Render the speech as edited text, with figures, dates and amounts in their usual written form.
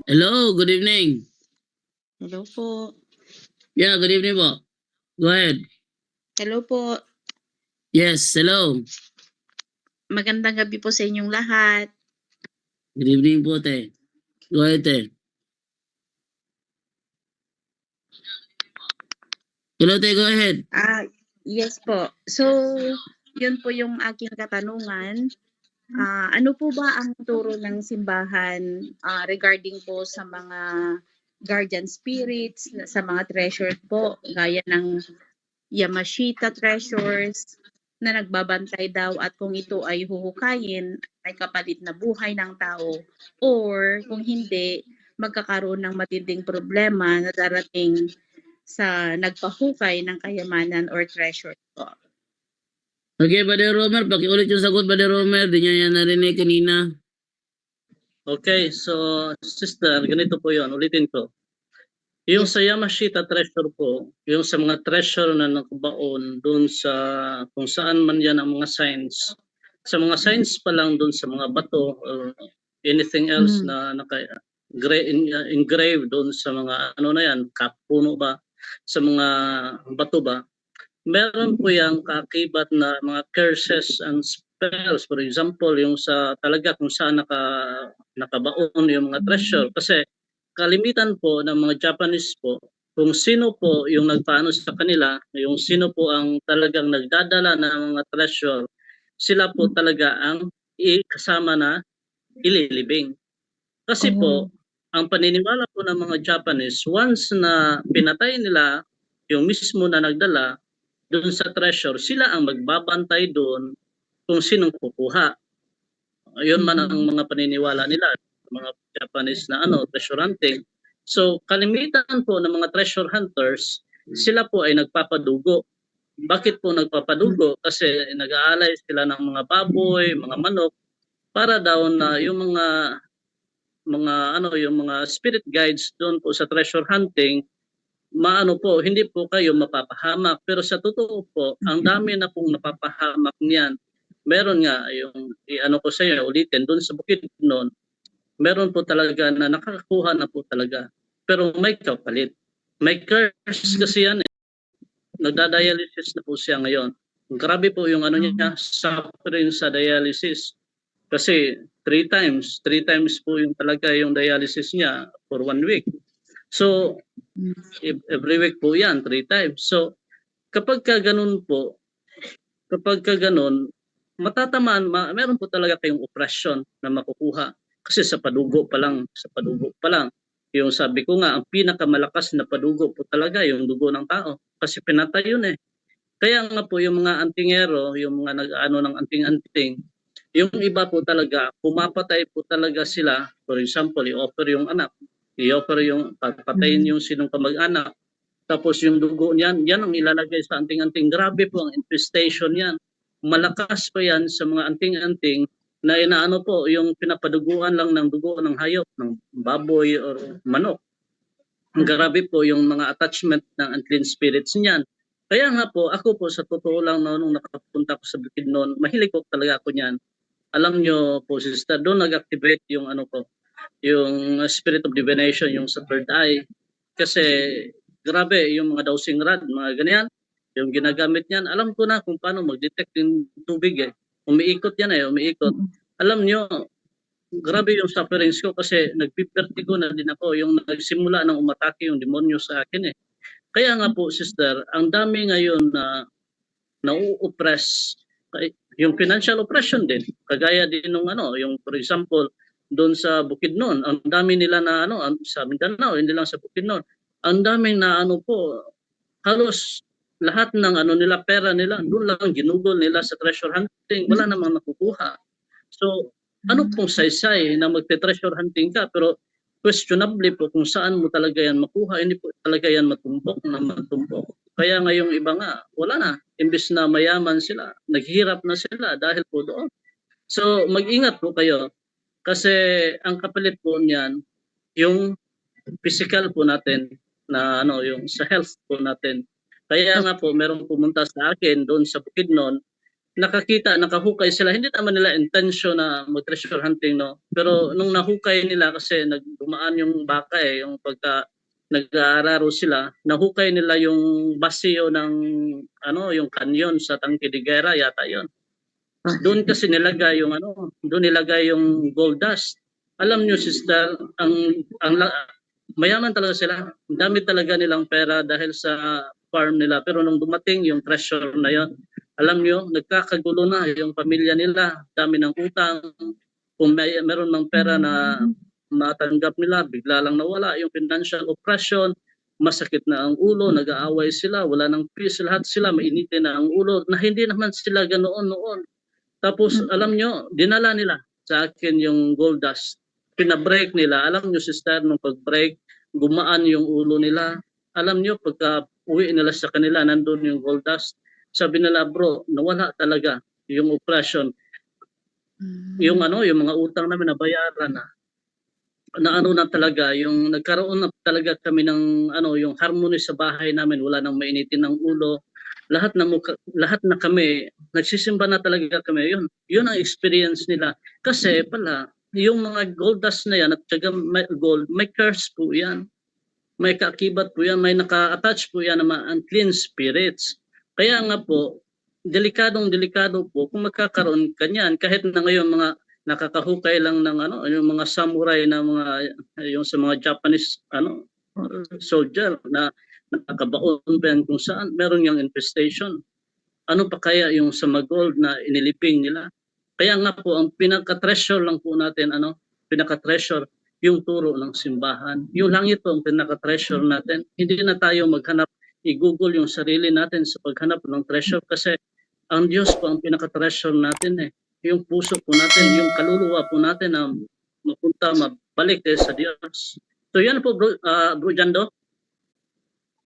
Hello, good evening. Hello po. Yeah, good evening po. Go ahead. Hello po. Yes, hello. Magandang gabi po sa inyong lahat. Good evening po, te. Go ahead, te. Hello, te, go ahead. Yes po. So, yun po yung aking katanungan. Ano po ba ang turo ng simbahan regarding po sa mga guardian spirits, sa mga treasure po, gaya ng Yamashita treasures na nagbabantay daw at kung ito ay huhukayin ay kapalit na buhay ng tao, or kung hindi, magkakaroon ng matinding problema na darating sa nagpahukay ng kayamanan or treasure po. Okay, Brother Romer, pakiulit yung sagot, Brother Romer. Di niya yan narinig kanina. Okay, so sister, ganito po yun. Ulitin ko. Yung Yes. sa Yamashita treasure po, yung sa mga treasure na nakabaon doon sa kung saan man yan ang mga signs. Sa mga signs pa lang doon sa mga bato or anything else na engraved doon sa mga ano na yan, kapuno ba, sa mga bato ba, meron po yung kaakibat na mga curses and spells. For example, yung sa talaga kung saan nakabaon yung mga treasure. Kasi kalimitan po ng mga Japanese po, kung sino po yung nagpaano sa kanila, yung sino po ang talagang nagdadala ng mga treasure, sila po talaga ang kasama na ililibing. Kasi po, ang paniniwala po ng mga Japanese, once na pinatay nila yung mismo na nagdala doon sa treasure, sila ang magbabantay doon kung sinong kukuha. Yun man ang mga paniniwala nila, mga Japanese na treasure hunting. So, kalimitan po ng mga treasure hunters, sila po ay nagpapadugo. Bakit po nagpapadugo? Kasi nag-aalay sila ng mga baboy, mga manok, para daw na yung yung mga spirit guides doon po sa treasure hunting, po, hindi po kayo mapapahamak. Pero sa totoo po, ang dami na pong napapahamak niyan. Meron nga yung ko sa iyo ulitin doon sa Bukidnon, meron po talaga na nakakakuha na po talaga. Pero may kapalit. May curse kasi yan eh. Nagda-dialysis na po siya ngayon. Grabe po yung niya, suffering sa dialysis. Kasi 3 times po yung talaga yung dialysis niya for 1 week. So, every week po yan, 3 times. So, kapag ka ganun po, meron po talaga kayong oppression na makukuha. Kasi sa padugo pa lang, yung sabi ko nga, ang pinakamalakas na padugo po talaga yung dugo ng tao. Kasi pinatay yun eh. Kaya nga po yung mga antingero, yung mga nag-ano ng anting-anting, yung iba po talaga, pumapatay po talaga sila. For example, i-offer yung anak, i-offer yung papatayin yung sinong kamag-anak. Tapos yung dugo niyan, yan ang ilalagay sa anting-anting. Grabe po ang infestation yan. Malakas pa yan sa mga anting-anting na inaano po, yung pinapaduguan lang ng dugo ng hayop, ng baboy or manok. Ang grabe po yung mga attachment ng unclean spirits niyan. Kaya nga po, ako po sa totoo lang nung nakapunta ko sa Bukidnon, mahilig po talaga ako niyan. Alam nyo po sister, doon nag-activate yung yung spirit of divination, yung sa third eye. Kasi grabe, yung mga dowsing rod, mga ganyan, yung ginagamit niyan, alam ko na kung paano mag-detect yung tubig eh. Umiikot yan eh, umiikot. Alam nyo, grabe yung sufferings ko kasi nagpipertigo na din ako, yung nagsimula ng umatake yung demonyo sa akin eh. Kaya nga po sister, ang dami ngayon na nau-oppress, yung financial oppression din, kagaya din nung yung for example, doon sa Bukidnon, ang dami nila na sa Mindanao, hindi lang sa Bukidnon, ang daming na po, halos lahat ng nila, pera nila, doon lang ginugol nila sa treasure hunting, wala namang nakukuha. So, ano pong saysay na magte-treasure hunting ka, pero questionably po kung saan mo talaga yan makuha, hindi po talaga yan matumbok. Kaya ngayong iba nga, wala na. Imbis na mayaman sila, naghihirap na sila dahil po doon. So, mag-ingat po kayo. Kasi ang kapalit po niyan, yung physical po natin, na yung sa health po natin. Kaya nga po, merong pumunta sa akin doon sa Bukidnon, nakahukay sila. Hindi naman nila intention na mag-treasure hunting, no? Pero nung nahukay nila kasi nagdumaan yung baka yung pagka nag-aararo sila, nahukay nila yung basiyo ng yung kanyon sa Tangke de Guerra yata yon. Doon kasi nilagay yung doon nilagay yung gold dust. Alam niyo sister, mayaman talaga sila. Ang dami talaga nilang pera dahil sa farm nila. Pero nung dumating yung treasure na yon, alam niyo, nagkakagulo na yung pamilya nila. Dami ng utang. Kung meron ng pera na matanggap nila, bigla lang nawala yung financial oppression. Masakit na ang ulo, nag-aaway sila, wala ng peace, lahat sila mainitin na ang ulo, na hindi naman sila ganoon noon. Tapos alam nyo, dinala nila sa akin yung gold dust. Pinabreak nila. Alam nyo sister, nung pag-break, gumaan yung ulo nila. Alam nyo, pagka uwi nila sa kanila, nandun yung gold dust. Sabi nila, bro, nawala talaga yung oppression. Yung yung mga utang namin nabayaran na. Na talaga, yung nagkaroon na talaga kami ng yung harmony sa bahay namin, wala nang mainitin ng ulo. Lahat na kami nagsisimba na talaga kami. Yun ang experience nila. Kasi pala yung mga gold dust na yan at saka gold, may curse po yan. May kaakibat po yan, may naka-attach po yan ng mga unclean spirits. Kaya nga po, delikado po kung magkakaroon kanyan. Kahit na ngayon mga nakakahukay lang ng yung mga samurai na yung sa mga Japanese soldier na nakabaon pa yan kung saan meron yung infestation. Ano pa kaya yung sa gold na iniliping nila? Kaya nga po ang pinaka-treasure lang po natin pinaka-treasure yung turo ng simbahan. Yung langit po ang pinaka-treasure natin. Hindi na tayo maghanap, i-google yung sarili natin sa paghanap ng treasure kasi ang Diyos po ang pinaka-treasure natin yung puso po natin, yung kaluluwa po natin na mabalik sa Diyos. So yan po bro Jando.